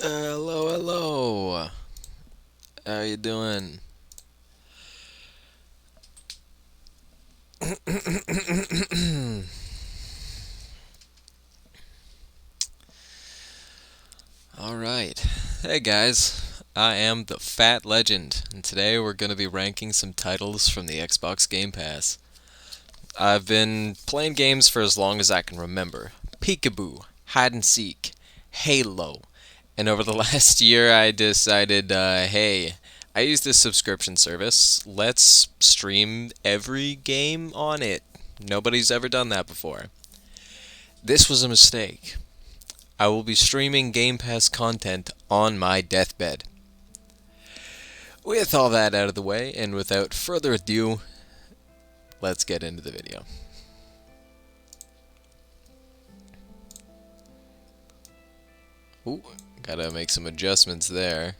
Hello, hello. How you doing? All right. Hey guys, I am the Fat Legend, and today we're going to be ranking some titles from the Xbox Game Pass. I've been playing games for as long as I can remember. Peekaboo, Hide and Seek, Halo, and over the last year I decided, hey, I use this subscription service. Let's stream every game on it. Nobody's ever done that before. This was a mistake. I will be streaming Game Pass content on my deathbed. With all that out of the way, and without further ado, let's get into the video. Ooh, gotta make some adjustments there.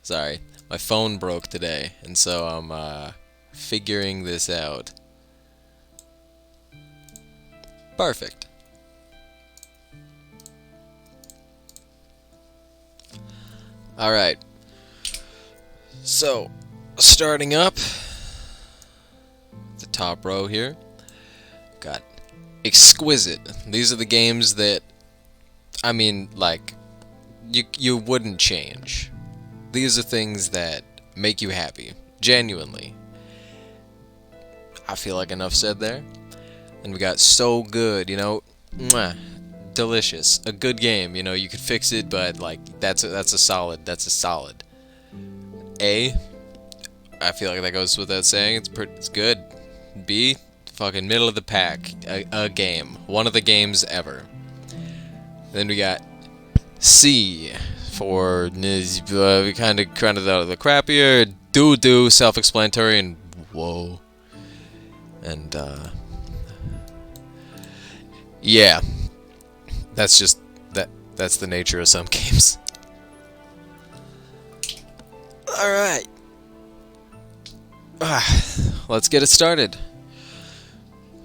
Sorry, my phone broke today, and so I'm figuring this out. Perfect. Alright. So, starting up, the top row here, got Exquisite. These are the games that, I mean, like, you wouldn't change. These are things that make you happy. Genuinely. I feel like enough said there. And we got So Good, mwah, delicious. A good game, you could fix it, but like that's a solid. A, I feel like that goes without saying. It's good. B, fucking middle of the pack. A game. One of the games ever. Then we got C for we kind of out of the crappier. Doo, self-explanatory, and whoa. And yeah, that's just that's the nature of some games. All right. Let's get it started.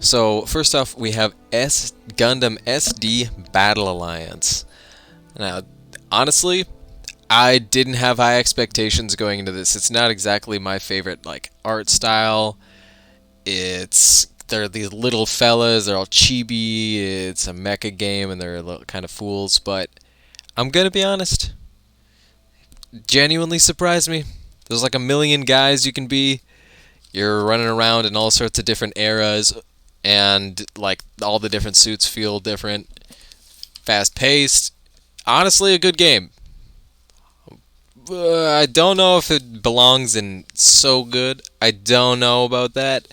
So, first off, we have Gundam SD Battle Alliance. Now, honestly, I didn't have high expectations going into this. It's not exactly my favorite art style. They're these little fellas, they're all chibi, it's a mecha game, and they're kind of fools, but I'm gonna be honest, genuinely surprised me. There's like a million guys you can be, you're running around in all sorts of different eras, and like all the different suits feel different, fast-paced, honestly a good game. I don't know if it belongs in So Good, I don't know about that.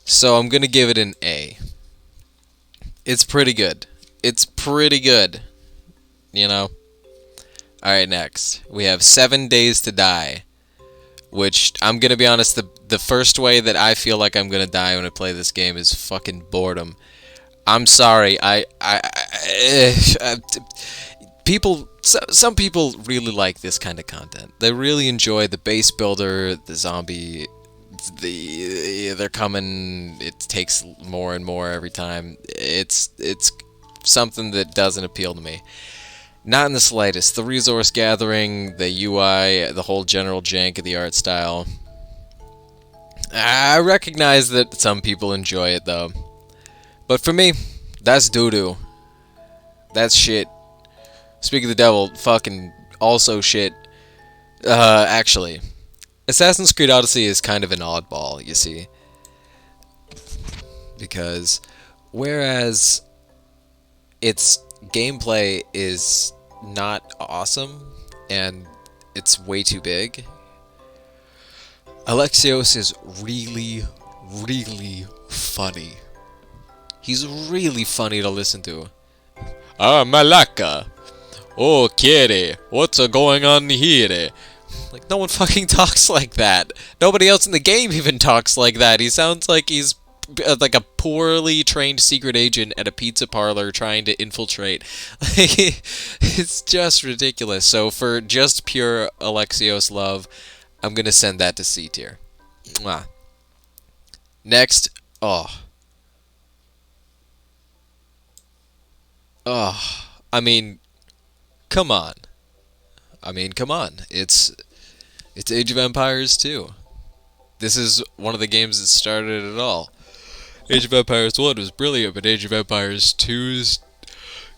So I'm going to give it an A. It's pretty good. Alright, next. We have 7 Days to Die. Which, I'm going to be honest, the first way that I feel like I'm going to die when I play this game is fucking boredom. I'm sorry. Some people really like this kind of content. They really enjoy the base builder, the zombie... they're coming. It takes more and more every time. It's something that doesn't appeal to me. Not in the slightest. The resource gathering, the UI, the whole general jank of the art style. I recognize that some people enjoy it though, but for me, that's doo-doo. That's shit. Speak of the devil, fucking also shit. Actually. Assassin's Creed Odyssey is kind of an oddball, you see. Because whereas its gameplay is not awesome and it's way too big, Alexios is really, really funny. He's really funny to listen to. Ah, Malaka! Oh, Kiri, what's going on here? Like, no one fucking talks like that. Nobody else in the game even talks like that. He sounds like he's like a poorly trained secret agent at a pizza parlor trying to infiltrate. It's just ridiculous. So for just pure Alexios love, I'm gonna send that to C tier. Mwah. Next, I mean, come on. I mean, come on. It's Age of Empires 2. This is one of the games that started it all. Age of Empires 1 was brilliant, but Age of Empires 2's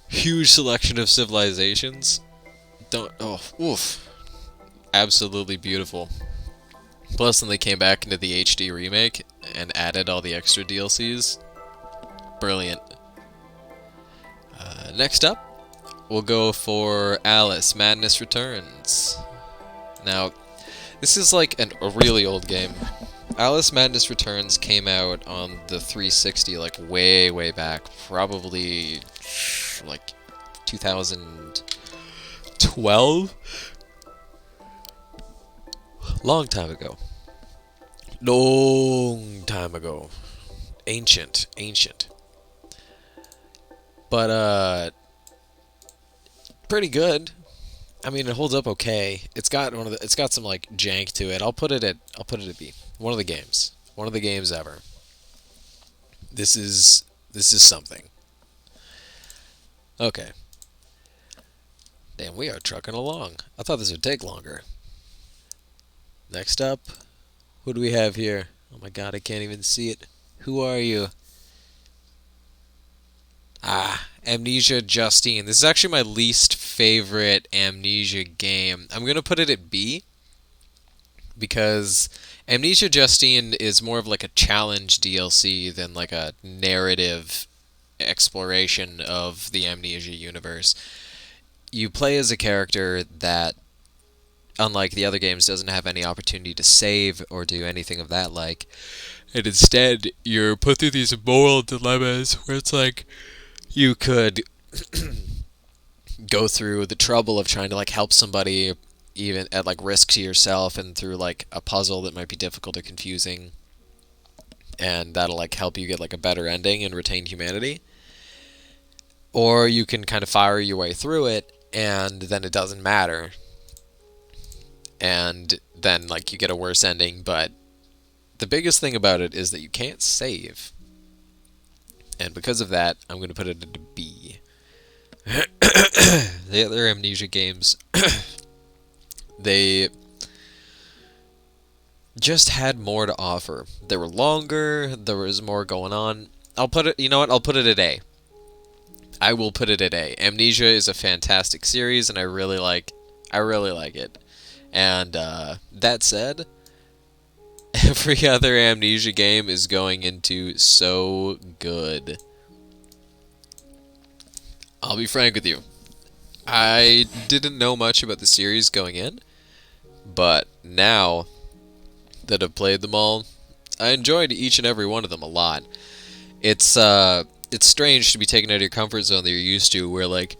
huge selection of civilizations don't oof. Absolutely beautiful. Plus, when they came back into the HD remake and added all the extra DLCs, brilliant. Next up, we'll go for Alice Madness Returns. Now, this is like a really old game. Alice Madness Returns came out on the 360 like way, way back. Probably like 2012? Long time ago. Long time ago. Ancient. But, pretty good. I mean, it holds up okay. It's got some like jank to it. I'll put it at B. One of the games ever. This is something. Okay. Damn, we are trucking along. I thought this would take longer. Next up, who do we have here? Oh my god, I can't even see it. Who are you? Amnesia Justine. This is actually my least favorite Amnesia game. I'm going to put it at B because Amnesia Justine is more of like a challenge DLC than like a narrative exploration of the Amnesia universe. You play as a character that, unlike the other games, doesn't have any opportunity to save or do anything of that like. And instead, you're put through these moral dilemmas where it's like, you could go through the trouble of trying to like help somebody even at like risk to yourself and through like a puzzle that might be difficult or confusing, and that'll like help you get like a better ending and retain humanity. Or you can kind of fire your way through it and then it doesn't matter. And then like you get a worse ending, but the biggest thing about it is that you can't save. And because of that, I'm going to put it into B. The other Amnesia games, they just had more to offer. They were longer, there was more going on. I'll put it, you know what, I'll put it at A. I will put it at A. Amnesia is a fantastic series, and I really like it. And that said, every other Amnesia game is going into so good. I'll be frank with you. I didn't know much about the series going in, but now that I've played them all, I enjoyed each and every one of them a lot. It's strange to be taken out of your comfort zone that you're used to, where like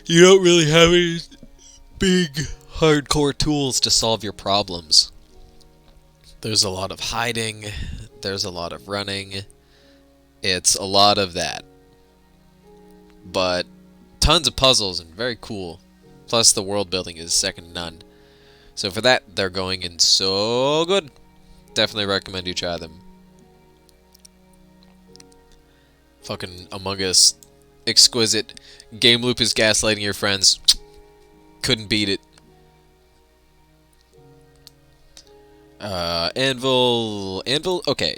you don't really have any big hardcore tools to solve your problems. There's a lot of hiding, there's a lot of running, it's a lot of that. But tons of puzzles and very cool. Plus the world building is second to none. So for that, they're going in so good. Definitely recommend you try them. Fucking Among Us, exquisite. Game loop is gaslighting your friends. Couldn't beat it. Anvil, okay.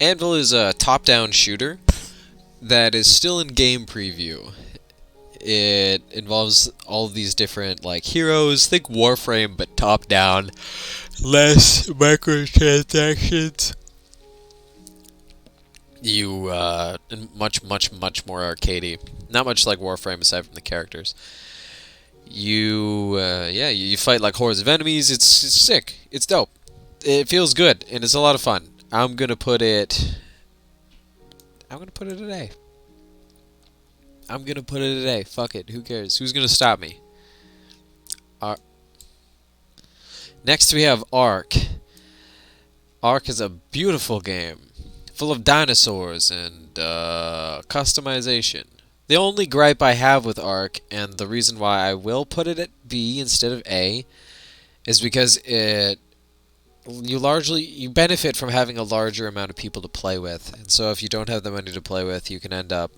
Anvil is a top-down shooter that is still in game preview. It involves all of these different, like, heroes. Think Warframe, but top-down. Less microtransactions. Much more arcadey. Not much like Warframe aside from the characters. You fight like hordes of enemies. It's sick. It's dope. It feels good, and it's a lot of fun. I'm gonna put it at A. I'm gonna put it at A. Fuck it. Who cares? Who's gonna stop me? Next we have Ark. Ark is a beautiful game, full of dinosaurs and customization. The only gripe I have with Ark, and the reason why I will put it at B instead of A, is because you benefit from having a larger amount of people to play with. And so if you don't have the money to play with, you can end up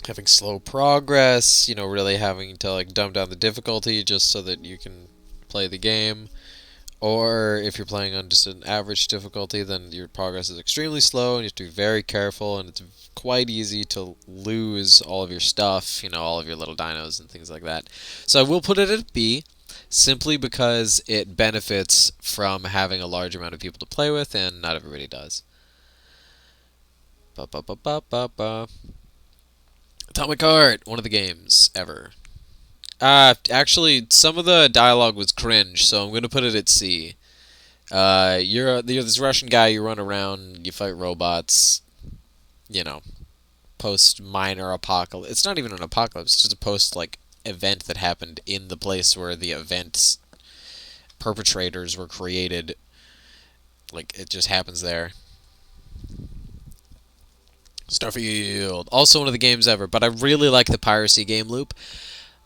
having slow progress, you know, really having to like dumb down the difficulty just so that you can play the game. Or if you're playing on just an average difficulty, then your progress is extremely slow and you have to be very careful, and it's quite easy to lose all of your stuff, you know, all of your little dinos and things like that. So I will put it at B, simply because it benefits from having a large amount of people to play with, and not everybody does. Ba ba ba ba ba ba. Atomic Heart, one of the games ever. Actually, some of the dialogue was cringe, so I'm gonna put it at C. You're this Russian guy. You run around, you fight robots. You know, post minor apocalypse. It's not even an apocalypse. It's just a post like event that happened in the place where the event's perpetrators were created. Like it just happens there. Starfield, also one of the games ever, but I really like the piracy game loop.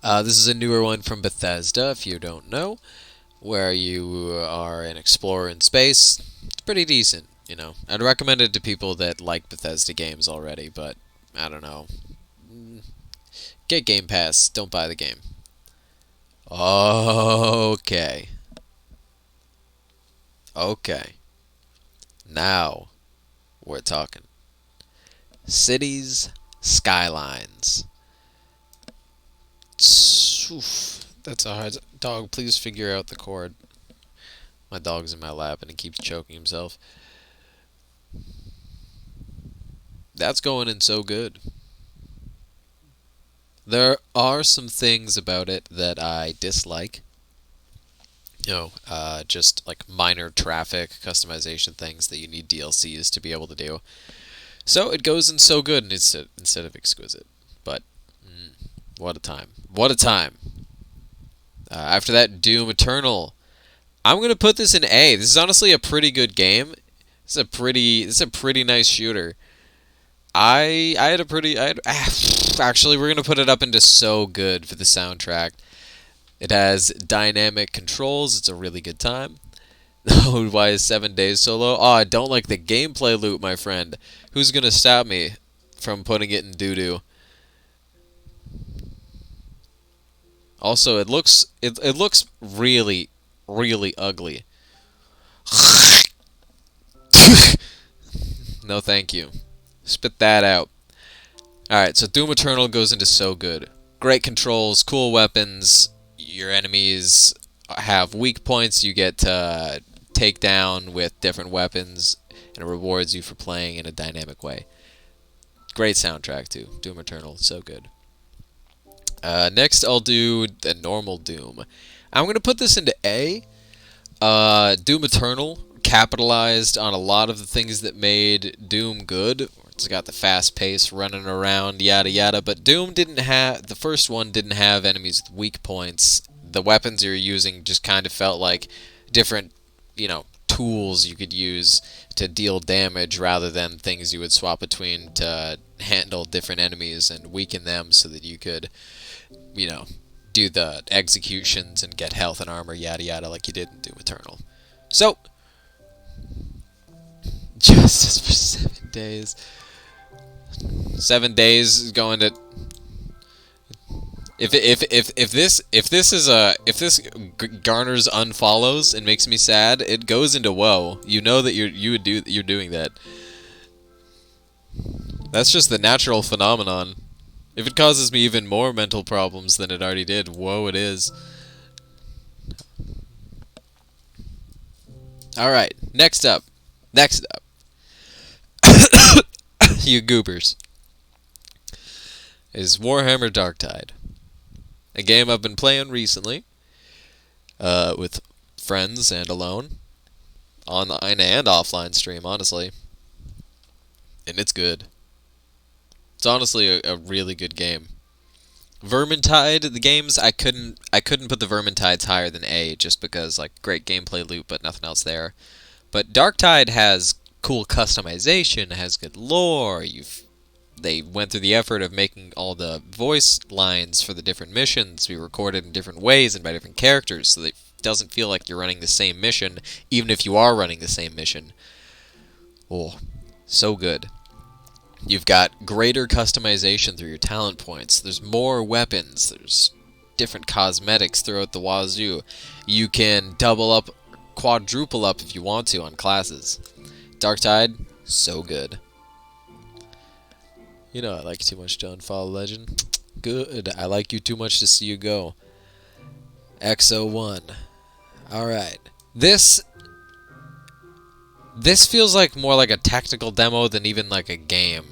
This is a newer one from Bethesda, if you don't know, where you are an explorer in space. It's pretty decent, you know. I'd recommend it to people that like Bethesda games already, but I don't know. Get Game Pass, don't buy the game. Okay. Okay. Now we're talking. Cities Skylines. Oof, that's a hard. Dog, please figure out the chord. My dog's in my lap and he keeps choking himself. That's going in so good. There are some things about it that I dislike. You know, just like minor traffic customization things that you need DLCs to be able to do. So it goes in so good instead of exquisite. But what a time! What a time! After that, Doom Eternal. I'm gonna put this in A. This is honestly a pretty good game. This is a pretty nice shooter. I had a pretty I had, actually we're gonna put it up into so good for the soundtrack. It has dynamic controls. It's a really good time. Oh, why is 7 days so low? Oh, I don't like the gameplay loop, my friend. Who's gonna stop me from putting it in doo doo? Also, it looks really really ugly. No, thank you. Spit that out. Alright, so Doom Eternal goes into so good. Great controls, cool weapons. Your enemies have weak points you get to take down with different weapons, and it rewards you for playing in a dynamic way. Great soundtrack, too. Doom Eternal, so good. Next, I'll do the normal Doom. I'm going to put this into A. Doom Eternal capitalized on a lot of the things that made Doom good. It's got the fast pace, running around, yada yada. But Doom didn't have the first one didn't have enemies with weak points. The weapons you're using just kind of felt like different, you know, tools you could use to deal damage rather than things you would swap between to handle different enemies and weaken them so that you could, you know, do the executions and get health and armor, yada yada, like you did in Doom Eternal. So, justice for 7 days. 7 days is going to. If this garners unfollows and makes me sad, it goes into woe. You know that you're doing that. That's just the natural phenomenon. If it causes me even more mental problems than it already did, woe it is. Alright, next up. Next up. You goobers. Is Warhammer Darktide. A game I've been playing recently. With friends and alone. Online and offline stream, honestly. And it's good. It's honestly a really good game. Vermintide, the games I couldn't put the Vermintides higher than A just because like great gameplay loop but nothing else there. But Darktide has cool customization, it has good lore. They went through the effort of making all the voice lines for the different missions be recorded in different ways and by different characters so that it doesn't feel like you're running the same mission even if you are running the same mission. Oh, so good. You've got greater customization through your talent points. There's more weapons. There's different cosmetics throughout the wazoo. You can double up, quadruple up if you want to on classes. Dark Tide, so good. You know I like you too much, John Fatlelegend. Good. I like you too much to see you go. XO1. Alright. This feels like more like a tactical demo than even like a game.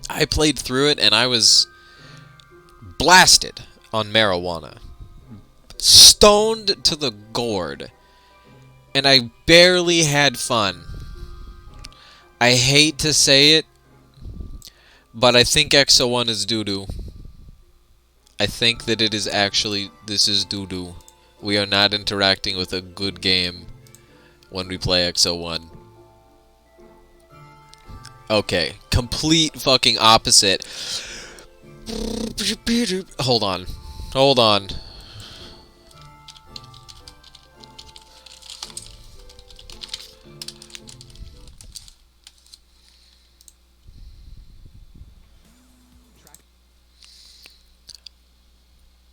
I played through it and I was blasted on marijuana. Stoned to the gourd. And I barely had fun. I hate to say it, but I think XO1 is doo-doo. I think that it is actually, this is doo-doo. We are not interacting with a good game when we play XO1. Okay, complete fucking opposite. Hold on. Hold on.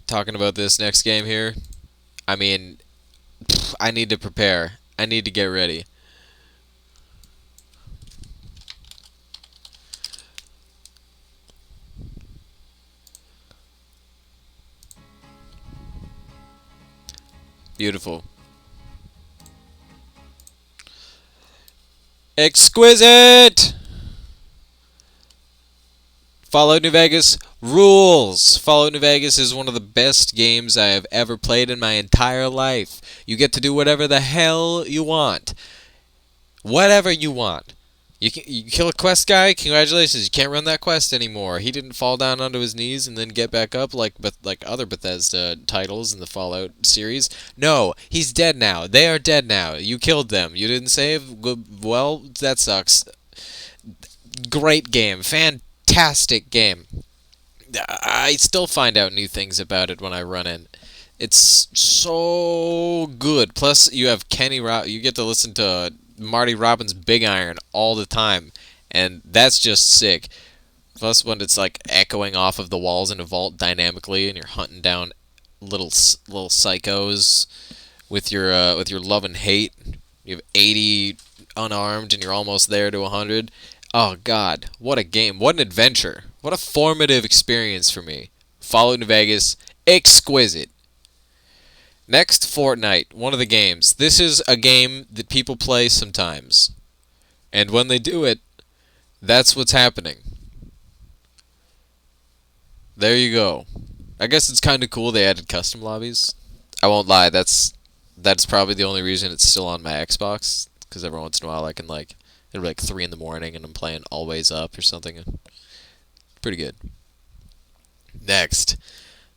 Talking about this next game here. I mean, I need to prepare. I need to get ready. Beautiful. Exquisite! Fallout New Vegas rules! Fallout New Vegas is one of the best games I have ever played in my entire life. You get to do whatever the hell you want. Whatever you want. You kill a quest guy, congratulations, you can't run that quest anymore. He didn't fall down onto his knees and then get back up like other Bethesda titles in the Fallout series. No, he's dead now. They are dead now. You killed them. You didn't save? Well, that sucks. Great game. Fantastic game. I still find out new things about it when I run in. It's so good. Plus, you have you get to listen to Marty Robbins' Big Iron all the time, and that's just sick. Plus, when it's like echoing off of the walls in a vault dynamically, and you're hunting down little psychos with your love and hate. You have 80 unarmed, and you're almost there to 100. Oh God, what a game! What an adventure! What a formative experience for me. Fallout New Vegas, exquisite. Next, Fortnite, one of the games. This is a game that people play sometimes. And when they do it, that's what's happening. There you go. I guess it's kind of cool they added custom lobbies. I won't lie, that's probably the only reason it's still on my Xbox. Because every once in a while I can it'll be like 3 in the morning and I'm playing Always Up or something. Pretty good. Next.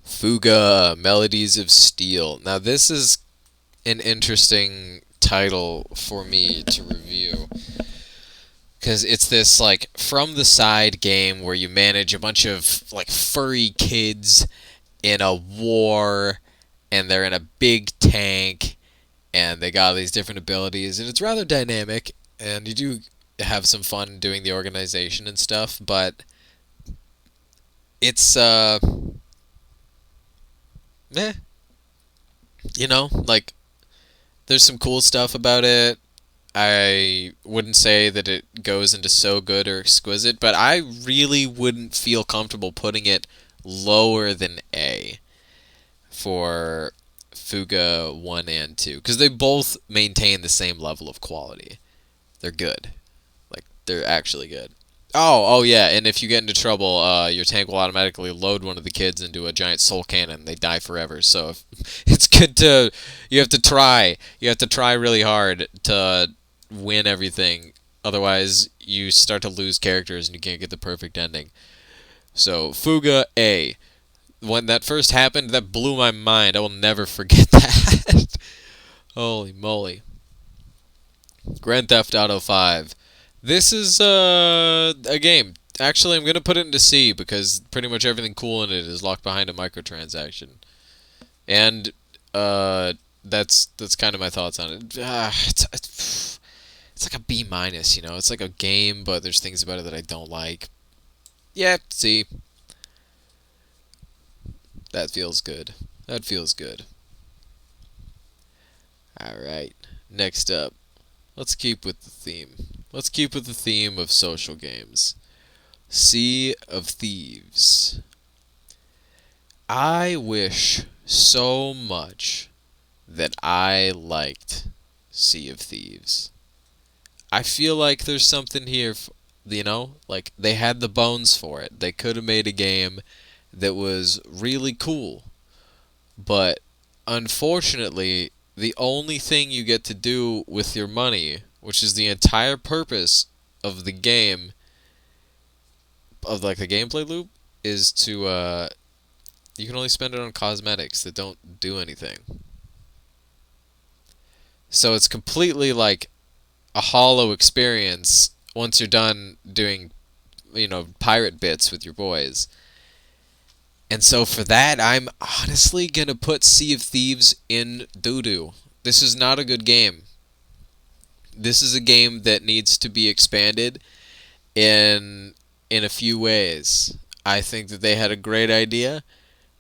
Fuga, Melodies of Steel. Now this is an interesting title for me to review. Because it's this, from the side game where you manage a bunch of, furry kids in a war, and they're in a big tank, and they got all these different abilities, and it's rather dynamic, and you do have some fun doing the organization and stuff, but it's, meh. There's some cool stuff about it. I wouldn't say that it goes into so good or exquisite, but I really wouldn't feel comfortable putting it lower than A for Fuga 1 and 2, because they both maintain the same level of quality. They're good. They're actually good. Oh yeah, and if you get into trouble, your tank will automatically load one of the kids into a giant soul cannon. They die forever. So it's good to... You have to try. You have to try really hard to win everything. Otherwise, you start to lose characters and you can't get the perfect ending. So, Fuga A. When that first happened, that blew my mind. I will never forget that. Holy moly. Grand Theft Auto 5. This is a game. Actually, I'm going to put it into C because pretty much everything cool in it is locked behind a microtransaction. And that's kind of my thoughts on it. It's it's like a B minus, you know. It's like a game, but there's things about it that I don't like. Yeah, see, that feels good. That feels good. All right. Next up, let's keep with the theme. Let's keep with the theme of social games. Sea of Thieves. I wish so much that I liked Sea of Thieves. I feel like there's something here, you know? Like, they had the bones for it. They could have made a game that was really cool. But unfortunately, the only thing you get to do with your money, which is the entire purpose of the game, of like the gameplay loop, is to you can only spend it on cosmetics that don't do anything. So it's completely like a hollow experience once you're done doing, pirate bits with your boys. And so for that, I'm honestly gonna put Sea of Thieves in doo-doo. This is not a good game. This is a game that needs to be expanded in a few ways. I think that they had a great idea,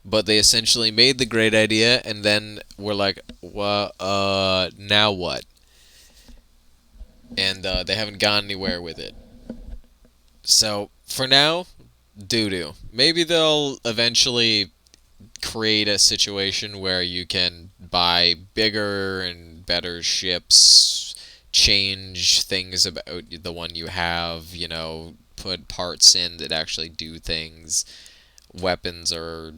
but they essentially made the great idea and then were like, well, now what? And they haven't gone anywhere with it. So for now, doo doo. Maybe they'll eventually create a situation where you can buy bigger and better ships, change things about the one you have, put parts in that actually do things, weapons or,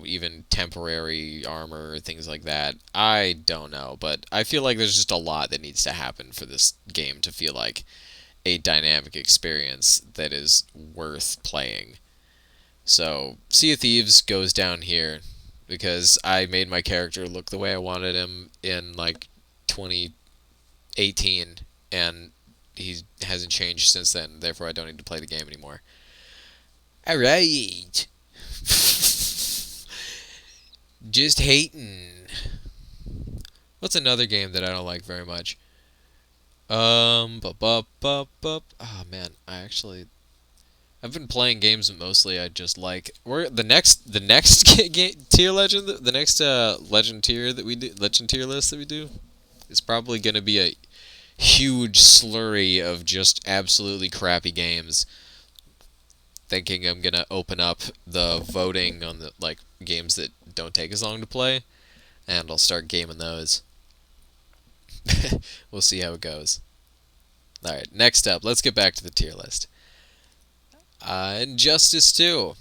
even temporary armor, things like that. I don't know, but I feel like there's just a lot that needs to happen for this game to feel like a dynamic experience that is worth playing. So, Sea of Thieves goes down here because I made my character look the way I wanted him in like 2018, and he hasn't changed since then. Therefore, I don't need to play the game anymore. All right. Just hating. What's another game that I don't like very much? Oh man, I've been playing games that mostly I just like. We're the next tier legend, the next legend tier that we do, legend tier list that we do, is probably gonna be a huge slurry of just absolutely crappy games. Thinking I'm gonna open up the voting on the like games that don't take as long to play, and I'll start gaming those. We'll see how it goes. All right, next up, let's get back to the tier list. Injustice 2.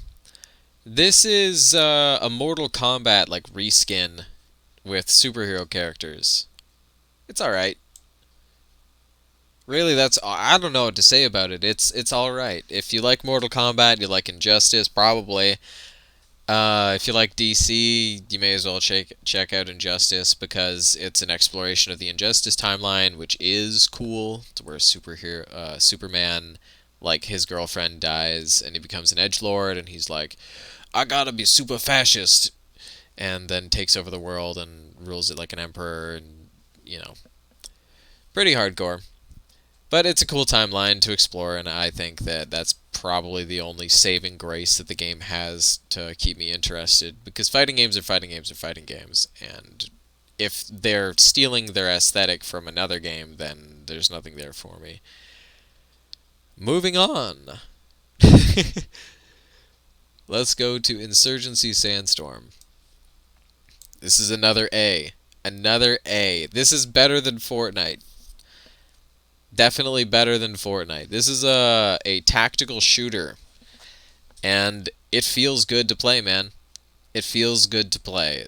This is a Mortal Kombat like reskin with superhero characters. It's all right. Really, I don't know what to say about it. It's all right. If you like Mortal Kombat, you like Injustice, probably. If you like DC, you may as well check out Injustice because it's an exploration of the Injustice timeline, which is cool. To where Superman, like his girlfriend dies, and he becomes an edgelord, and he's like, "I gotta be super fascist," and then takes over the world and rules it like an emperor, and pretty hardcore. But it's a cool timeline to explore, and I think that that's probably the only saving grace that the game has to keep me interested. Because fighting games are fighting games are fighting games, and if they're stealing their aesthetic from another game, then there's nothing there for me. Moving on. Let's go to Insurgency Sandstorm. This is another A. Another A. This is better than Fortnite. Definitely better than Fortnite. This is a tactical shooter, and it feels good to play, man. It feels good to play.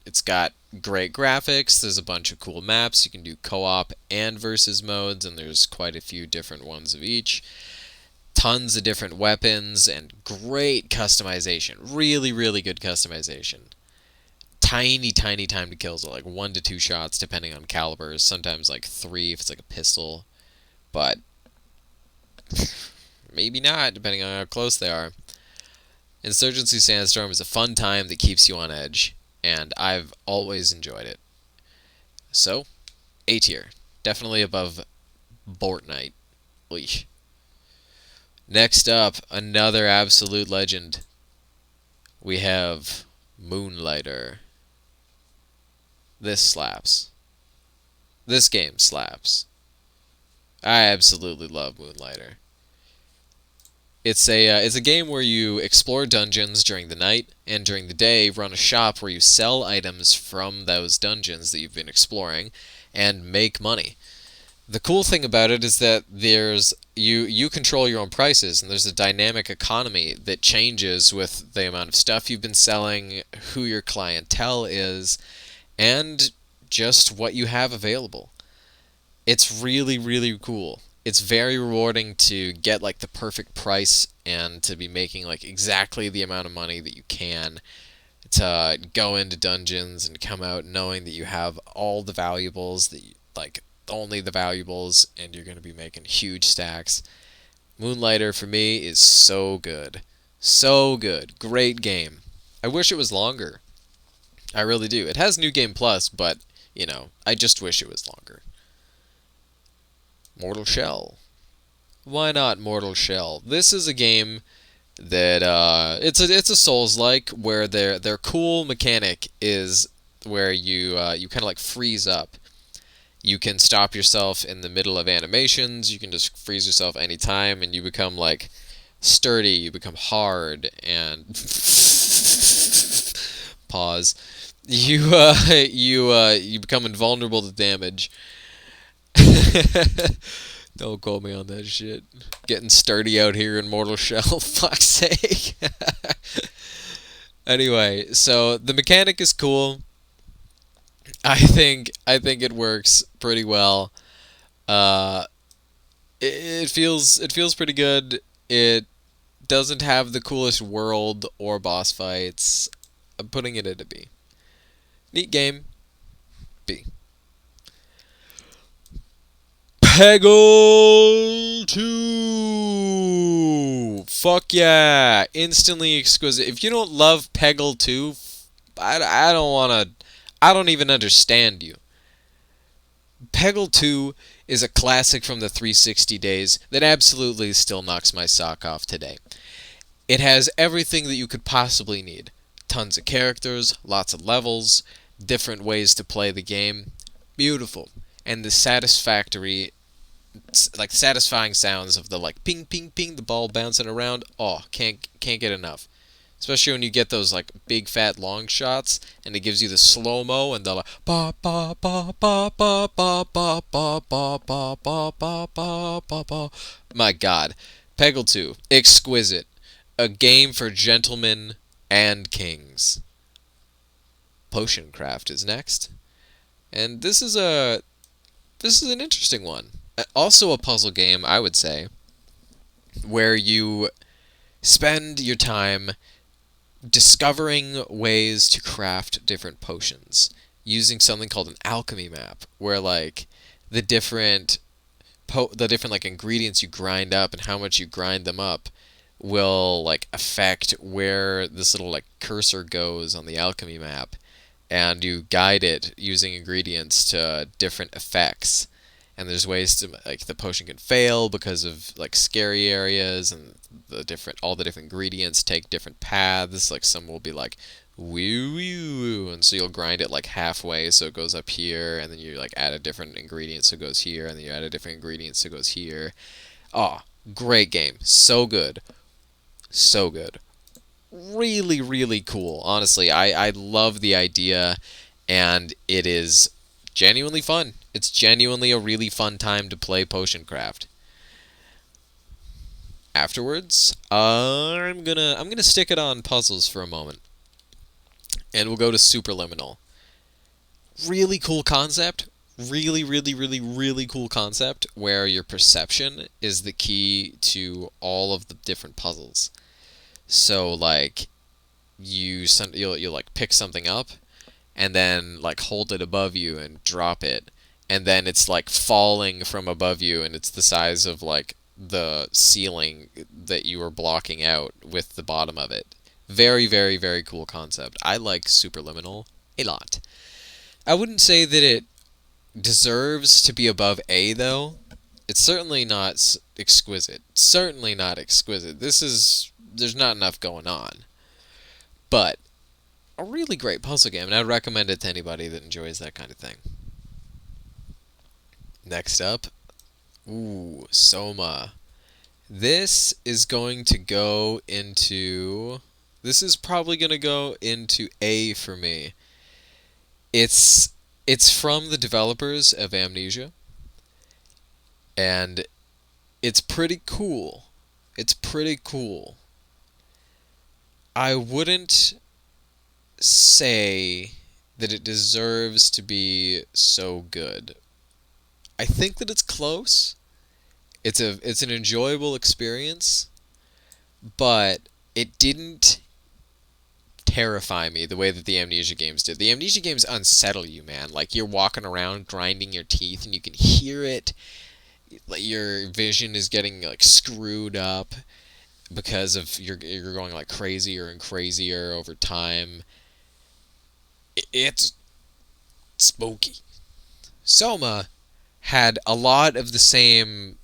It's got great graphics. There's a bunch of cool maps. You can do co-op and versus modes, and there's quite a few different ones of each. Tons of different weapons and great customization. Really, really good customization. Tiny time to kills, like 1 to 2 shots depending on calibers. Sometimes like 3 if it's like a pistol, but maybe not depending on how close they are. Insurgency Sandstorm is a fun time that keeps you on edge, and I've always enjoyed it. So, A tier, definitely above Fortnite. Leash. Next up, another absolute legend. We have Moonlighter. This slaps. This game slaps. I absolutely love Moonlighter. It's a game where you explore dungeons during the night, and during the day run a shop where you sell items from those dungeons that you've been exploring and make money. The cool thing about it is that you control your own prices, and there's a dynamic economy that changes with the amount of stuff you've been selling, who your clientele is, and just what you have available. It's really, really cool. It's very rewarding to get like the perfect price and to be making like exactly the amount of money that you can, to go into dungeons and come out knowing that you have all the valuables that you, like only the valuables, and you're going to be making huge stacks. Moonlighter for me is so good. So good. Great game. I wish it was longer. I really do. It has New Game Plus, but, I just wish it was longer. Mortal Shell. Why not Mortal Shell? This is a game that it's a Souls-like where their cool mechanic is where you kind of like freeze up. You can stop yourself in the middle of animations. You can just freeze yourself anytime, and you become like sturdy. You become hard and pause. You become invulnerable to damage. Don't quote me on that shit. Getting sturdy out here in Mortal Shell, fuck's sake. Anyway, so the mechanic is cool. I think it works pretty well. Uh, it feels pretty good. It doesn't have the coolest world or boss fights. I'm putting it at a B. Neat game. B. Peggle 2! Fuck yeah! Instantly exquisite. If you don't love Peggle 2, I don't wanna... I don't even understand you. Peggle 2 is a classic from the 360 days that absolutely still knocks my sock off today. It has everything that you could possibly need. Tons of characters, lots of levels, different ways to play the game. Beautiful. And the satisfying sounds of the like ping ping ping, the ball bouncing around. Oh, can't get enough. Especially when you get those like big fat long shots and it gives you the slow-mo and the like ba ba ba ba ba ba ba ba ba ba ba ba ba ba ba. My god. Peggle 2, exquisite. A game for gentlemen and kings. Potion Craft is next. And this is an interesting one. Also a puzzle game, I would say, where you spend your time discovering ways to craft different potions using something called an alchemy map, where like the different like ingredients you grind up and how much you grind them up will like affect where this little like cursor goes on the alchemy map, and you guide it using ingredients to different effects. And there's ways to like the potion can fail because of like scary areas, and all the different ingredients take different paths. Like some will be like woo woo, and so you'll grind it like halfway so it goes up here, and then you like add a different ingredient so it goes here, and then you add a different ingredient so it goes here. Oh, great game. So good. So good. Really, really cool. Honestly, I love the idea, and it is genuinely fun. It's genuinely a really fun time to play Potion Craft. Afterwards, I'm gonna stick it on puzzles for a moment, and we'll go to Superliminal. Really cool concept. Really, really, really, really cool concept where your perception is the key to all of the different puzzles. So like you'll like pick something up and then like hold it above you and drop it, and then it's like falling from above you, and it's the size of like the ceiling that you are blocking out with the bottom of it. Very, very, very cool concept. I like Superliminal a lot. I wouldn't say that it deserves to be above A though. It's certainly not exquisite. Certainly not exquisite. There's not enough going on. But a really great puzzle game, and I'd recommend it to anybody that enjoys that kind of thing. Next up, ooh, Soma. This is going to go into. This is probably going to go into A for me. It's it's from the developers of Amnesia, and it's pretty cool. It's pretty cool. I wouldn't say that it deserves to be so good. I think that it's close. It's an enjoyable experience, but it didn't terrify me the way that the Amnesia games did. The Amnesia games unsettle you, man. Like you're walking around grinding your teeth and you can hear it. Like your vision is getting like screwed up because of you're going like crazier and crazier over time. It's spooky. Soma had a lot of the same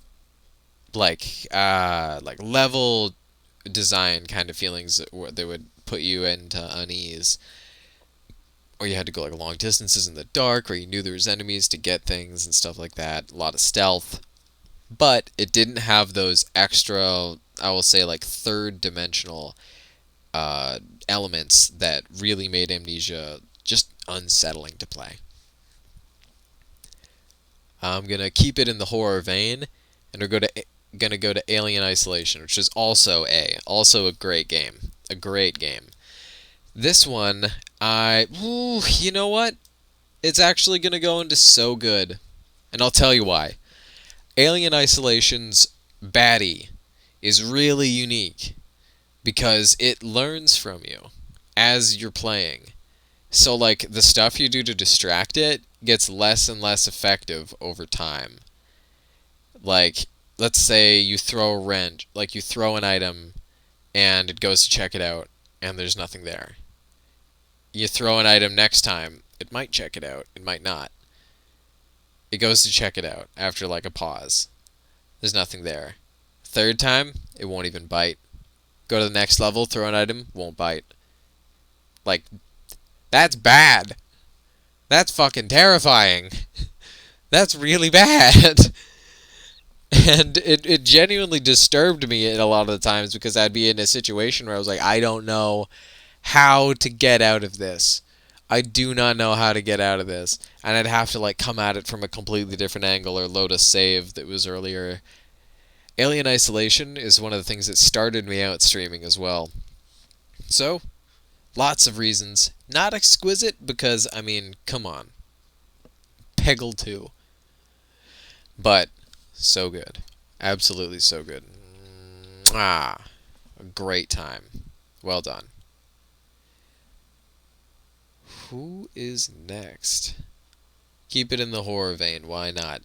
like level design kind of feelings that would put you into unease, or you had to go like long distances in the dark, or you knew there was enemies to get things and stuff like that. A lot of stealth, but it didn't have those extra, I will say, like third dimensional elements that really made Amnesia just unsettling to play. I'm gonna keep it in the horror vein, and gonna go to Alien Isolation, which is also a great game, a great game. This one, you know what? It's actually gonna go into so good, and I'll tell you why. Alien Isolation's baddie is really unique because it learns from you as you're playing. So like the stuff you do to distract it gets less and less effective over time. Like let's say you throw a wrench, like you throw an item and it goes to check it out and there's nothing there. You throw an item next time, it might check it out, it might not. It goes to check it out after like a pause. There's nothing there. Third time, it won't even bite. Go to the next level, throw an item, won't bite. Like, that's bad. That's fucking terrifying. That's really bad. And it genuinely disturbed me a lot of the times because I'd be in a situation where I was like, I don't know how to get out of this. I do not know how to get out of this. And I'd have to like come at it from a completely different angle or load a save that was earlier. Alien Isolation is one of the things that started me out streaming as well. So, lots of reasons. Not exquisite because, I mean, come on. Peggle 2. But, so good. Absolutely so good. A great time. Well done. Who is next? Keep it in the horror vein, why not?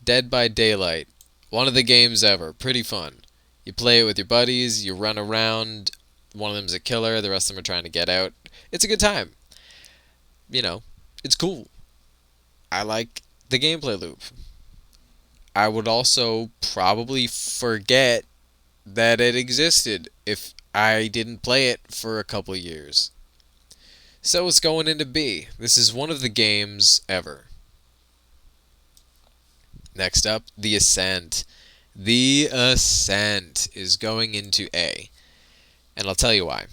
Dead by Daylight. One of the games ever. Pretty fun. You play it with your buddies, you run around. One of them's a killer, the rest of them are trying to get out. It's a good time. You know, it's cool. I like the gameplay loop. I would also probably forget that it existed if I didn't play it for a couple years. So it's going into B. This is one of the games ever. Next up, The Ascent. The Ascent is going into A. And I'll tell you why.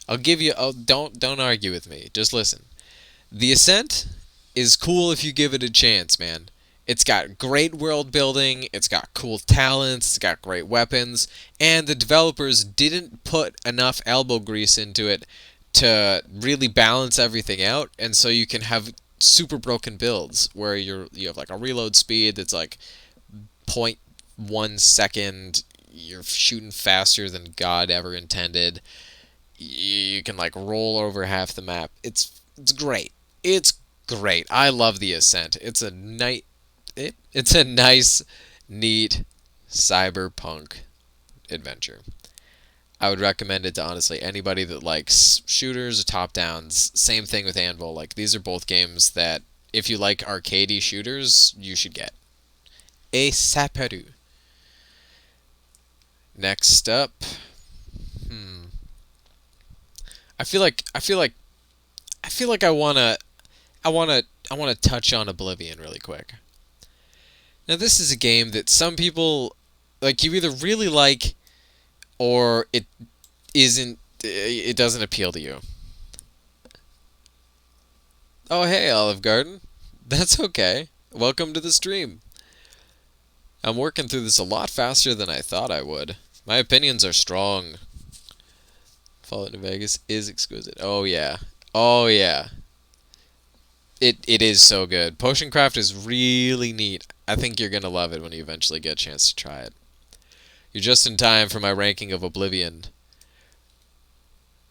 I'll give you don't argue with me. Just listen. The Ascent is cool if you give it a chance, man. It's got great world building, it's got cool talents, it's got great weapons, and the developers didn't put enough elbow grease into it to really balance everything out, and so you can have super broken builds where you have like a reload speed that's like 0.1 second, you're shooting faster than God ever intended. You can like roll over half the map. It's great. It's great. I love The Ascent. It's a it's a nice, neat cyberpunk adventure. I would recommend it to honestly anybody that likes shooters or top downs. Same thing with Anvil. Like these are both games that if you like arcadey shooters, you should get. a saperu. Next up, I feel like I feel like I feel like I wanna touch on Oblivion really quick. Now this is a game that some people like you either really like or it doesn't appeal to you. Oh hey Olive Garden. That's okay. Welcome to the stream. I'm working through this a lot faster than I thought I would. My opinions are strong. Fallout New Vegas is exquisite. Oh yeah. Oh yeah. It is so good. Potion craft is really neat. I think you're gonna love it when you eventually get a chance to try it. You're just in time for my ranking of Oblivion.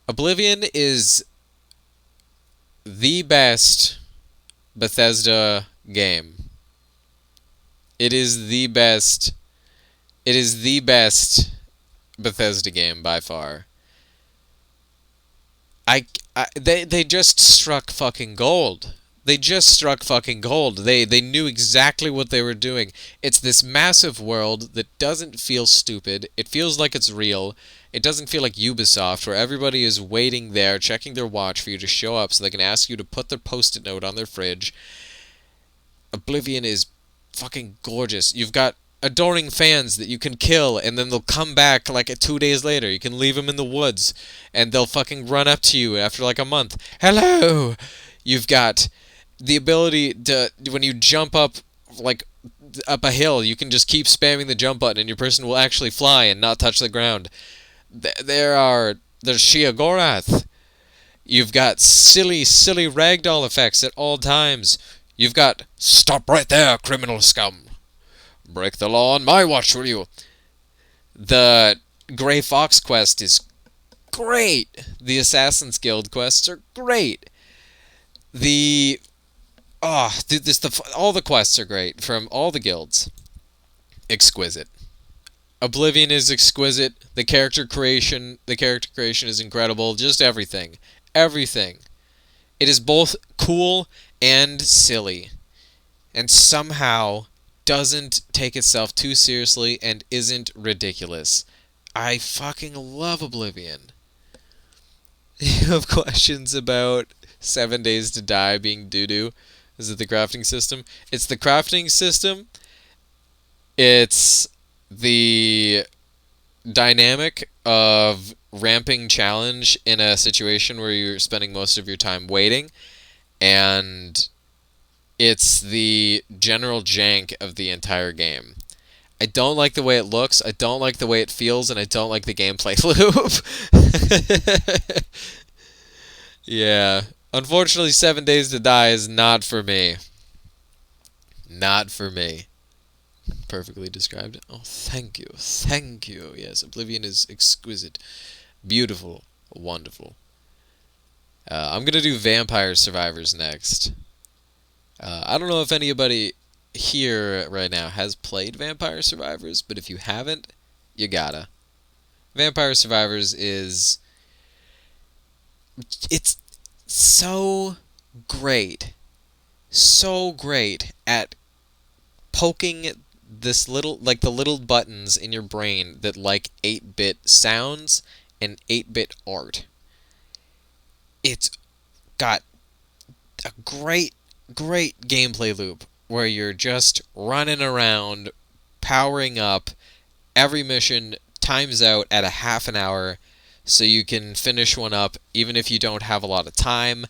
Oblivion is the best Bethesda game. It is the best. It is the best Bethesda game by far. They just struck fucking gold. They just struck fucking gold. They knew exactly what they were doing. It's this massive world that doesn't feel stupid. It feels like it's real. It doesn't feel like Ubisoft, where everybody is waiting there, checking their watch for you to show up so they can ask you to put their post-it note on their fridge. Oblivion is fucking gorgeous. You've got adoring fans that you can kill, and then they'll come back like 2 days later. You can leave them in the woods, and they'll fucking run up to you after like a month. Hello! You've got the ability to, when you jump up, like, up a hill, you can just keep spamming the jump button, and your person will actually fly and not touch the ground. There's Sheogorath. You've got silly ragdoll effects at all times. You've got, stop right there, criminal scum. Break the law on my watch, will you? The Grey Fox quest is great. The Assassin's Guild quests are great. All the quests are great from all the guilds. Exquisite. Oblivion is exquisite. The character creation is incredible. Just everything. Everything. It is both cool and silly. And somehow doesn't take itself too seriously and isn't ridiculous. I fucking love Oblivion. You have questions about 7 Days to Die being doo-doo? Is it the crafting system? It's the crafting system. It's the dynamic of ramping challenge in a situation where you're spending most of your time waiting, and it's the general jank of the entire game. I don't like the way it looks, I don't like the way it feels, and I don't like the gameplay loop. Yeah. Unfortunately, 7 Days to Die is not for me. Not for me. Perfectly described. Oh, thank you. Thank you. Yes, Oblivion is exquisite. Beautiful. Wonderful. I'm going to do Vampire Survivors next. I don't know if anybody here right now has played Vampire Survivors, but if you haven't, you gotta. Vampire Survivors is... It's so great. So great at poking this little, like the little buttons in your brain that like 8-bit sounds and 8-bit art. It's got a great gameplay loop where you're just running around, powering up. Every mission times out at a half an hour, so you can finish one up even if you don't have a lot of time.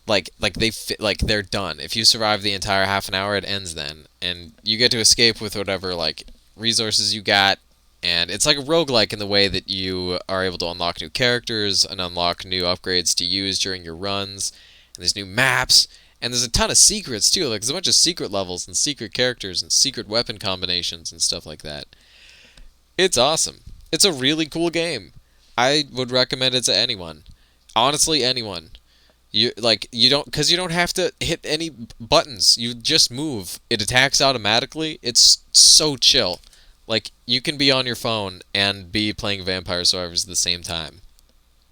They're done. If you survive the entire half an hour, it ends then, and you get to escape with whatever like resources you got. And it's like a roguelike in the way that you are able to unlock new characters and unlock new upgrades to use during your runs. And there's new maps. And there's a ton of secrets, too. Like, there's a bunch of secret levels and secret characters and secret weapon combinations and stuff like that. It's awesome. It's a really cool game. I would recommend it to anyone. Honestly, anyone. You don't have to hit any buttons. You just move. It attacks automatically. It's so chill. Like, you can be on your phone and be playing Vampire Survivors at the same time.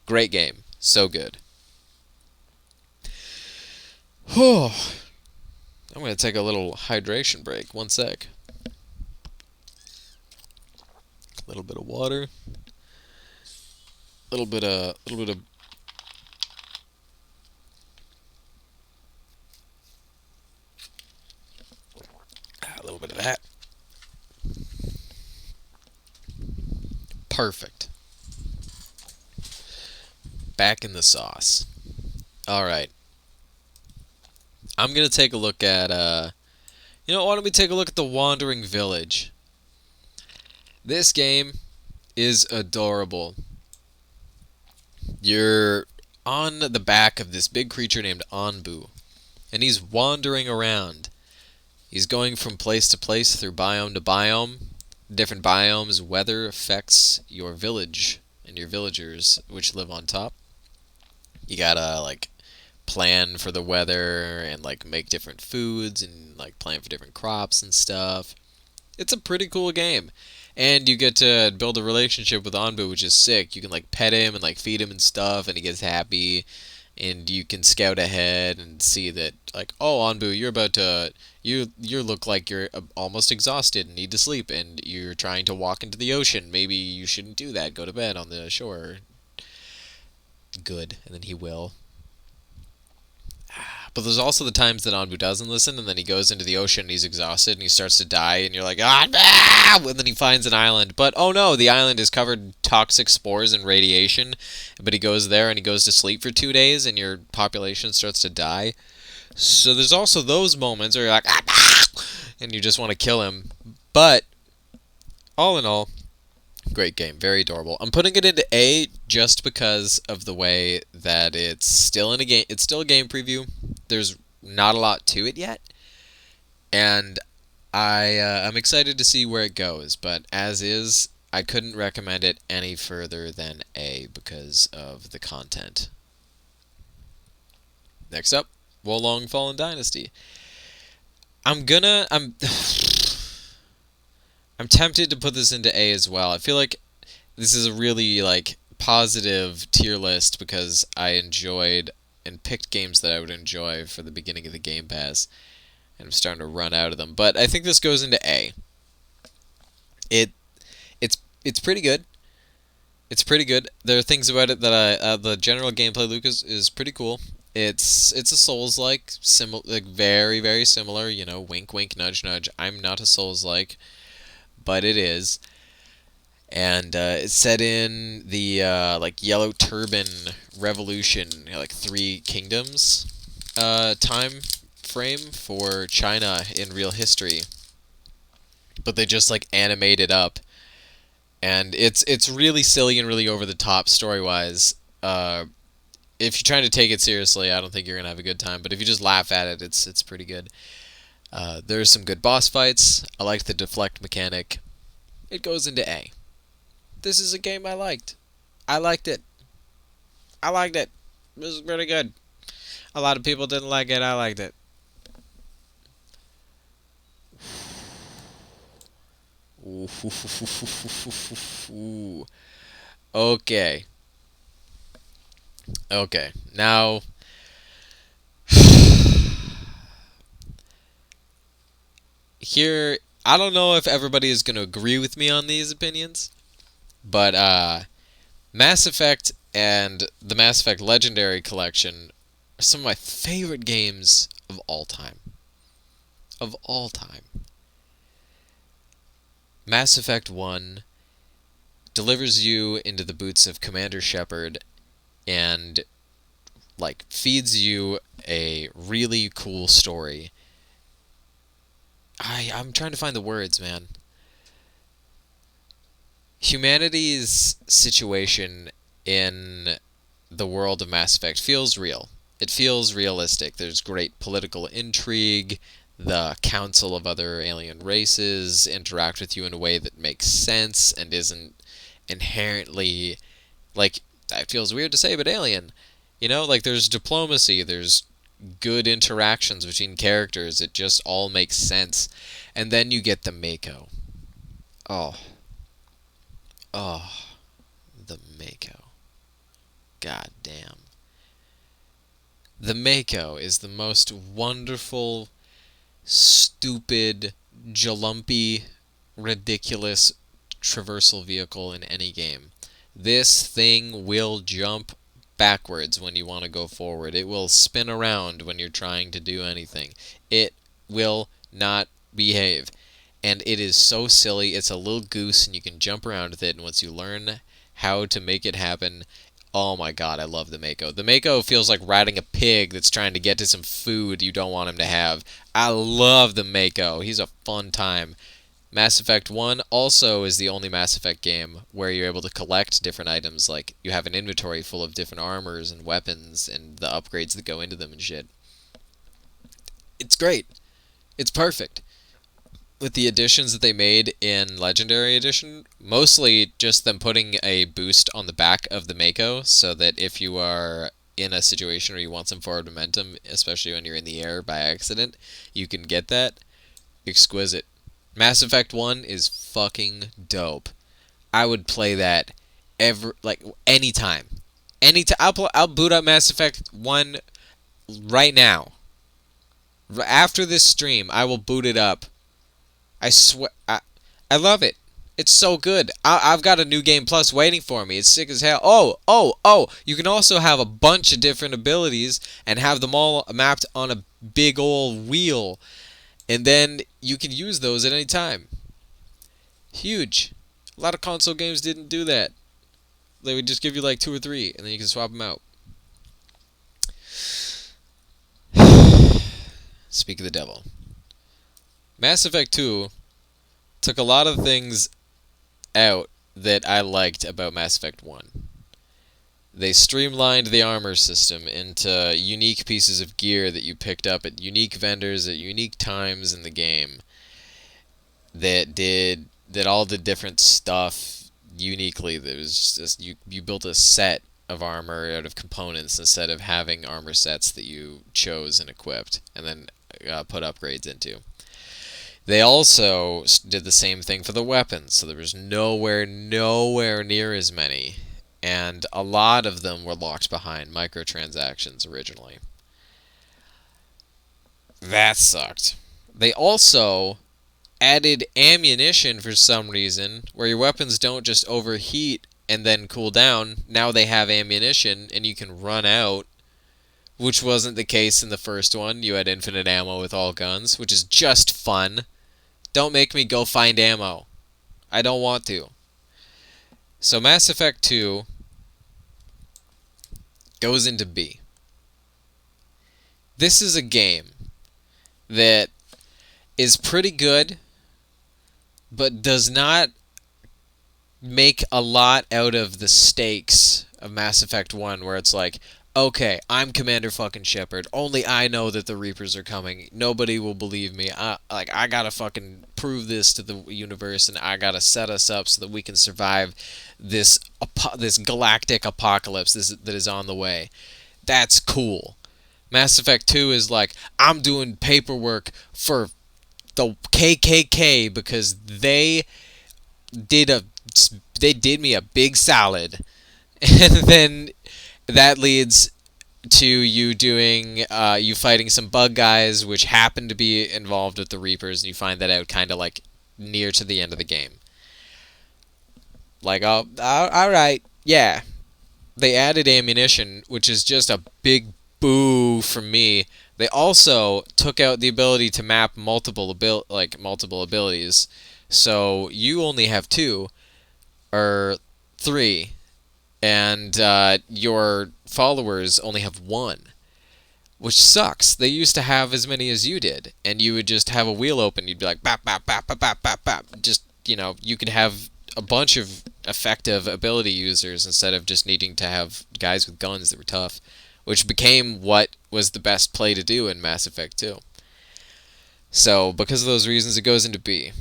Great game. So good. I'm going to take a little hydration break. One sec. little bit of water, little bit of a little bit of that. Perfect. Back in the sauce. All right. I'm gonna take a look at why don't we take a look at the Wandering Village? This game is adorable. You're on the back of this big creature named Anbu, and he's wandering around. He's going from place to place through biome to biome. Different biomes, weather affects your village and your villagers, which live on top. You gotta plan for the weather and make different foods and plan for different crops and stuff. It's a pretty cool game. And you get to build a relationship with Anbu, which is sick. You can pet him and feed him and stuff, and he gets happy. And you can scout ahead and see that oh, Anbu, you're about to you look like you're almost exhausted and need to sleep, and you're trying to walk into the ocean. Maybe you shouldn't do that. Go to bed on the shore. Good, and then he will. But there's also the times that Anbu doesn't listen, and then he goes into the ocean and he's exhausted and he starts to die, and you're like, ah! And then he finds an island. But oh no, the island is covered in toxic spores and radiation. But he goes there and he goes to sleep for 2 days, and your population starts to die. So there's also those moments where you're like, ah! And you just want to kill him. But all in all, great game, very adorable. I'm putting it into A just because of the way that it's still in a game. It's still a game preview. There's not a lot to it yet, and I'm excited to see where it goes. But as is, I couldn't recommend it any further than A because of the content. Next up, Wolong Fallen Dynasty. I'm I'm tempted to put this into A as well. I feel like this is a really positive tier list because I enjoyed and picked games that I would enjoy for the beginning of the Game Pass, and I'm starting to run out of them. But I think this goes into A. It's pretty good. It's pretty good. There are things about it that the general gameplay loop is pretty cool. It's a Souls-like, very very similar. Wink wink nudge nudge. I'm not a Souls-like, but it is. And it's set in the Yellow Turban Revolution, Three Kingdoms time frame for China in real history. But they just animate it up, and it's really silly and really over the top story wise. If you're trying to take it seriously, I don't think you're gonna have a good time. But if you just laugh at it, it's pretty good. There's some good boss fights. I like the deflect mechanic. It goes into A. This is a game I liked. I liked it. I liked it. This is pretty good. A lot of people didn't like it. I liked it. Ooh. Okay. Okay. Now, here, I don't know if everybody is going to agree with me on these opinions, but Mass Effect and the Mass Effect Legendary Collection are some of my favorite games of all time. Of all time. Mass Effect 1 delivers you into the boots of Commander Shepard and feeds you a really cool story. I'm trying to find the words, man. Humanity's situation in the world of Mass Effect feels real. It feels realistic. There's great political intrigue. The council of other alien races interact with you in a way that makes sense and isn't inherently, that feels weird to say, but alien. There's diplomacy, there's good interactions between characters. It just all makes sense. And then you get the Mako. Oh. Oh. The Mako. God damn. The Mako is the most wonderful, stupid, jalumpy, ridiculous traversal vehicle in any game. This thing will jump backwards when you want to go forward. It will spin around when you're trying to do anything. It will not behave. And it is so silly. It's a little goose, and you can jump around with it. And once you learn how to make it happen, oh my god, I love the Mako. The Mako feels like riding a pig that's trying to get to some food you don't want him to have. I love the Mako. He's a fun time. Mass Effect 1 also is the only Mass Effect game where you're able to collect different items. Like, you have an inventory full of different armors and weapons and the upgrades that go into them and shit. It's great. It's perfect. With the additions that they made in Legendary Edition, mostly just them putting a boost on the back of the Mako so that if you are in a situation where you want some forward momentum, especially when you're in the air by accident, you can get that. Exquisite. Mass Effect 1 is fucking dope. I would play that anytime. Anytime. I'll boot up Mass Effect 1 right now. After this stream, I will boot it up. I swear, I love it. It's so good. I've got a New Game Plus waiting for me. It's sick as hell. Oh! You can also have a bunch of different abilities and have them all mapped on a big old wheel. And then you can use those at any time. Huge. A lot of console games didn't do that. They would just give you like 2 or 3, and then you can swap them out. Speak of the devil. Mass Effect 2 took a lot of things out that I liked about Mass Effect 1. They streamlined the armor system into unique pieces of gear that you picked up at unique vendors at unique times in the game that all did different stuff uniquely. That was just you built a set of armor out of components instead of having armor sets that you chose and equipped and then put upgrades into. They also did the same thing for the weapons, so there was nowhere near as many, and a lot of them were locked behind microtransactions originally. That sucked. They also added ammunition for some reason, where your weapons don't just overheat and then cool down. Now they have ammunition, and you can run out, which wasn't the case in the first one. You had infinite ammo with all guns, which is just fun. Don't make me go find ammo. I don't want to. So Mass Effect 2 goes into B. This is a game that is pretty good, but does not make a lot out of the stakes of Mass Effect 1, where it's like, okay, I'm Commander fucking Shepard. Only I know that the Reapers are coming. Nobody will believe me. I gotta fucking prove this to the universe, and I gotta set us up so that we can survive this galactic apocalypse that is on the way. That's cool. Mass Effect 2 is like, I'm doing paperwork for the KKK because they did me a big solid. And then that leads to you fighting some bug guys which happen to be involved with the Reapers, and you find that out kind of like near to the end of the game. Like, oh, alright, yeah. They added ammunition, which is just a big boo for me. They also took out the ability to map multiple abilities, so you only have 2 or 3. And your followers only have 1, which sucks. They used to have as many as you did, and you would just have a wheel open. You'd be like, bap, bap, bap, bap, bap, bap, bap. Just, you could have a bunch of effective ability users instead of just needing to have guys with guns that were tough, which became what was the best play to do in Mass Effect 2. So, because of those reasons, it goes into B.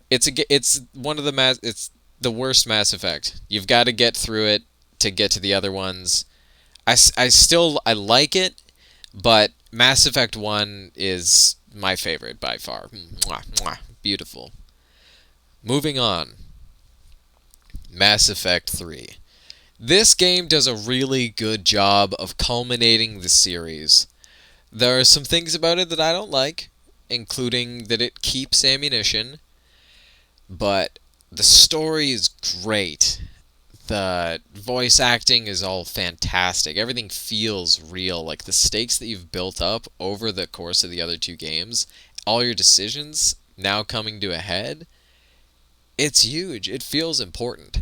It's the worst Mass Effect. You've got to get through it to get to the other ones. I like it, but Mass Effect 1 is my favorite by far. Mwah, mwah, beautiful. Moving on. Mass Effect 3. This game does a really good job of culminating the series. There are some things about it that I don't like, including that it keeps ammunition, but The story is great. The voice acting is all fantastic. Everything feels real. Like the stakes that you've built up over the course of the other two games, all your decisions now coming to a head, it's huge. It feels important.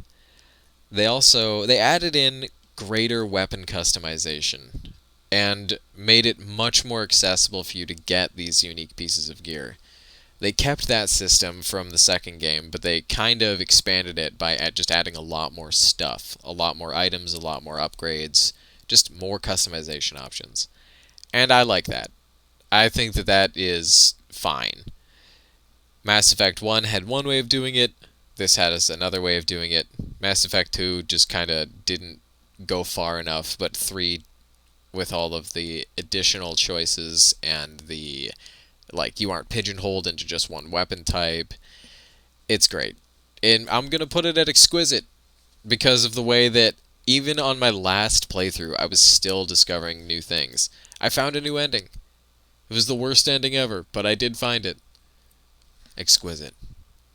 They added in greater weapon customization and made it much more accessible for you to get these unique pieces of gear. They kept that system from the second game, but they kind of expanded it by just adding a lot more stuff, a lot more items, a lot more upgrades, just more customization options. And I like that. I think that that is fine. Mass Effect 1 had one way of doing it, this has another way of doing it. Mass Effect 2 just kind of didn't go far enough, but 3, with all of the additional choices and the, like, you aren't pigeonholed into just one weapon type, it's great. And I'm going to put it at exquisite because of the way that even on my last playthrough, I was still discovering new things. I found a new ending. It was the worst ending ever, but I did find it. Exquisite.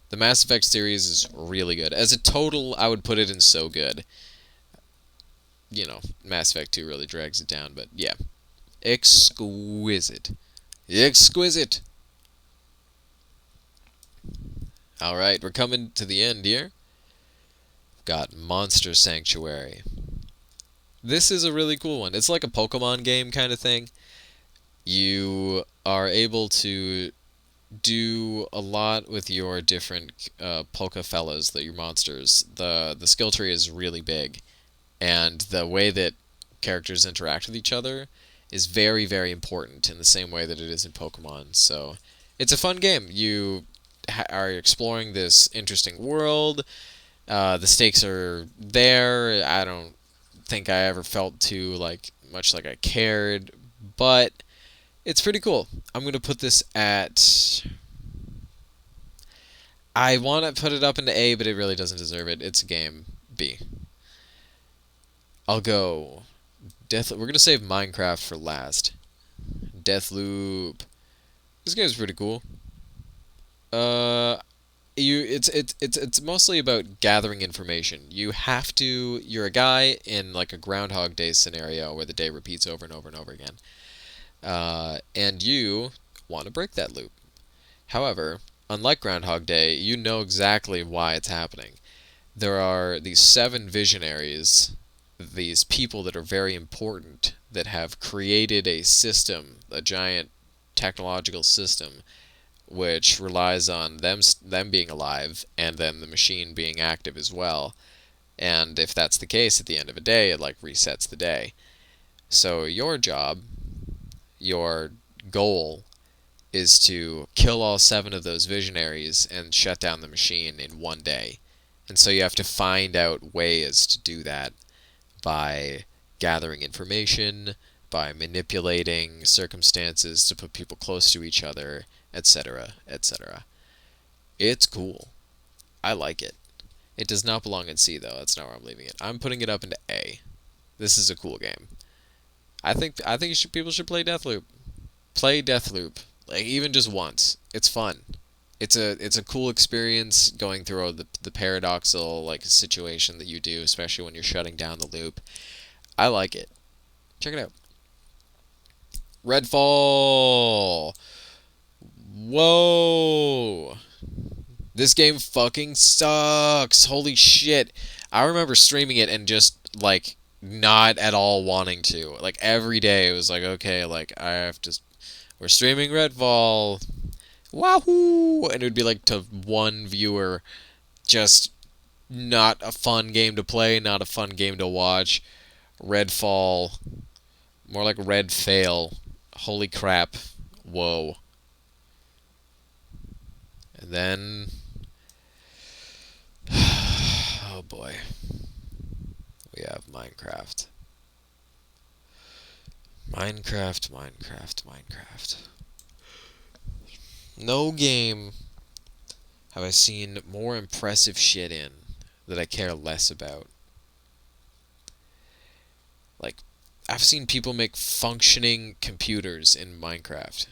The Mass Effect series is really good. As a total, I would put it in so good. Mass Effect 2 really drags it down, but yeah. Exquisite. Exquisite! Alright, we're coming to the end here. Got Monster Sanctuary. This is a really cool one. It's like a Pokemon game kind of thing. You are able to do a lot with your different Poke fellows, your monsters. The skill tree is really big, and the way that characters interact with each other is very, very important in the same way that it is in Pokemon. So it's a fun game. You are exploring this interesting world. The stakes are there. I don't think I ever felt too much like I cared, but it's pretty cool. I'm gonna put this at. I want to put it up into A, but it really doesn't deserve it. It's a game B. I'll go Death. We're gonna save Minecraft for last. Deathloop. This game's pretty cool. Uh, it's mostly about gathering information. You're a guy in like a Groundhog Day scenario where the day repeats over and over and over again. And you want to break that loop. However, unlike Groundhog Day, you know exactly why it's happening. There are these 7 visionaries, these people that are very important, that have created a system, a giant technological system, which relies on them being alive and then the machine being active as well. And if that's the case, at the end of a day, it like resets the day. So your job, your goal, is to kill all 7 of those visionaries and shut down the machine in one day. And so you have to find out ways to do that by gathering information, by manipulating circumstances to put people close to each other, etc., etc. It's cool. I like it. It does not belong in C, though. That's not where I'm leaving it. I'm putting it up into A. This is a cool game. I think people should play Deathloop. Play Deathloop, like even just once. It's fun. It's a cool experience going through the paradoxical like situation that you do, especially when you're shutting down the loop. I like it. Check it out. Redfall. Whoa. This game fucking sucks. Holy shit. I remember streaming it and just like not at all wanting to. Like every day it was like, okay, like I have to we're streaming Redfall. Wahoo! And it would be like to one viewer, just not a fun game to play, not a fun game to watch. Redfall, more like Red Fail. Holy crap. Whoa. And then. Oh boy. We have Minecraft. Minecraft. No game have I seen more impressive shit in that I care less about. Like, I've seen people make functioning computers in Minecraft.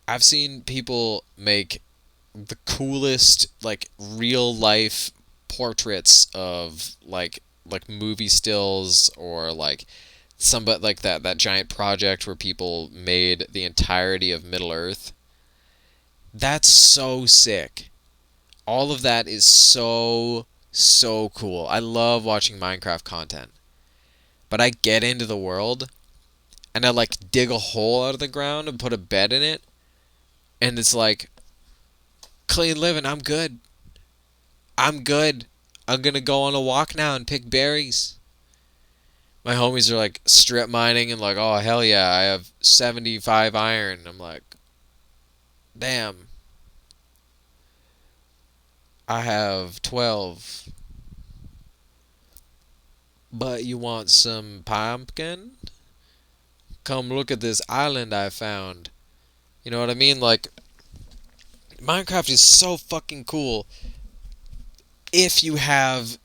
I've seen people make the coolest like real life portraits of like movie stills or like somebody like that giant project where people made the entirety of Middle Earth. That's so sick. All of that is so cool. I love watching Minecraft content. But I get into the world and I like dig a hole out of the ground and put a bed in it and it's like clean living, I'm good. I'm good. I'm gonna go on a walk now and pick berries. My homies are like strip mining and like, oh hell yeah, I have 75 iron. I'm like, damn, I have 12. But you want some pumpkin? Come look at this island I found. You know what I mean? Like, Minecraft is so fucking cool if you have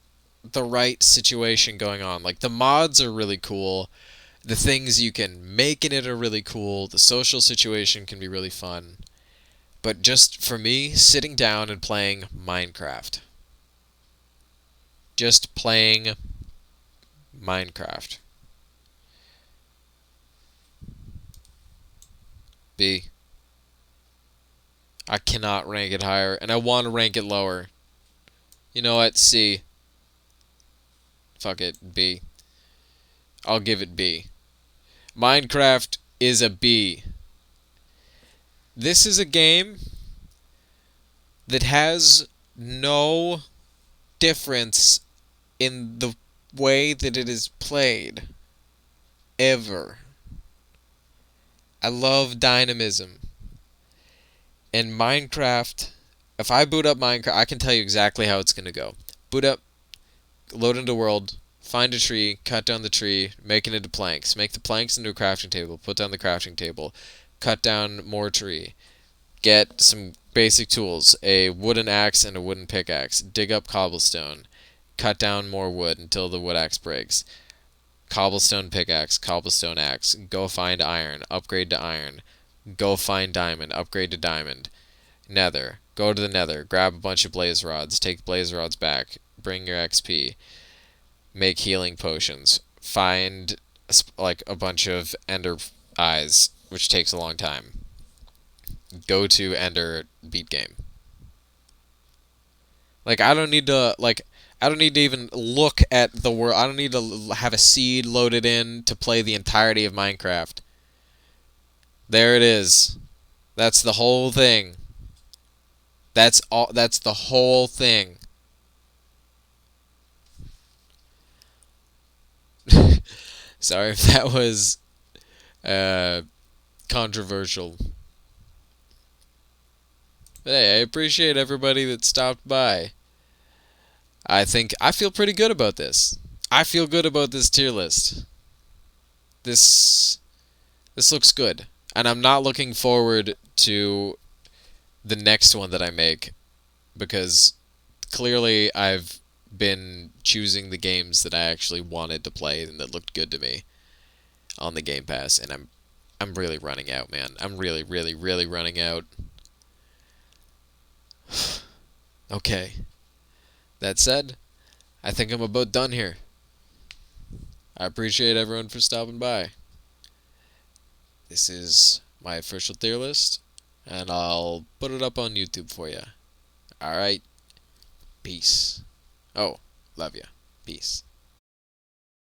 the right situation going on. Like, the mods are really cool. The things you can make in it are really cool. The social situation can be really fun. But just for me, sitting down and playing Minecraft. Just playing Minecraft. B. I cannot rank it higher, and I want to rank it lower. You know what? C. Fuck it. B. I'll give it B. Minecraft is a B. This is a game that has no difference in the way that it is played. Ever. I love dynamism. In Minecraft, if I boot up Minecraft, I can tell you exactly how it's going to go. Boot up, load into world, find a tree, cut down the tree, make it into planks. Make the planks into a crafting table, put down the crafting table, cut down more tree. Get some basic tools, a wooden axe and a wooden pickaxe. Dig up cobblestone. Cut down more wood until the wood axe breaks. Cobblestone pickaxe, cobblestone axe. Go find iron, upgrade to iron. Go find diamond, upgrade to diamond. Nether. Go to the nether, grab a bunch of blaze rods, take blaze rods back, bring your XP, make healing potions, find like a bunch of ender eyes, which takes a long time. Go to ender, beat game. Like I don't need to even look at the world. I don't need to have a seed loaded in to play the entirety of Minecraft. There it is. That's the whole thing. That's all. That's the whole thing. Sorry if that was uh, controversial. But hey, I appreciate everybody that stopped by. I feel pretty good about this. I feel good about this tier list. This this looks good. And I'm not looking forward to the next one that I make because clearly I've been choosing the games that I actually wanted to play and that looked good to me on the Game Pass, and I'm really running out, man. I'm really running out. Okay. That said, I think I'm about done here. I appreciate everyone for stopping by. This is my official tier list, and I'll put it up on YouTube for you. Alright? Peace. Oh, love ya. Peace.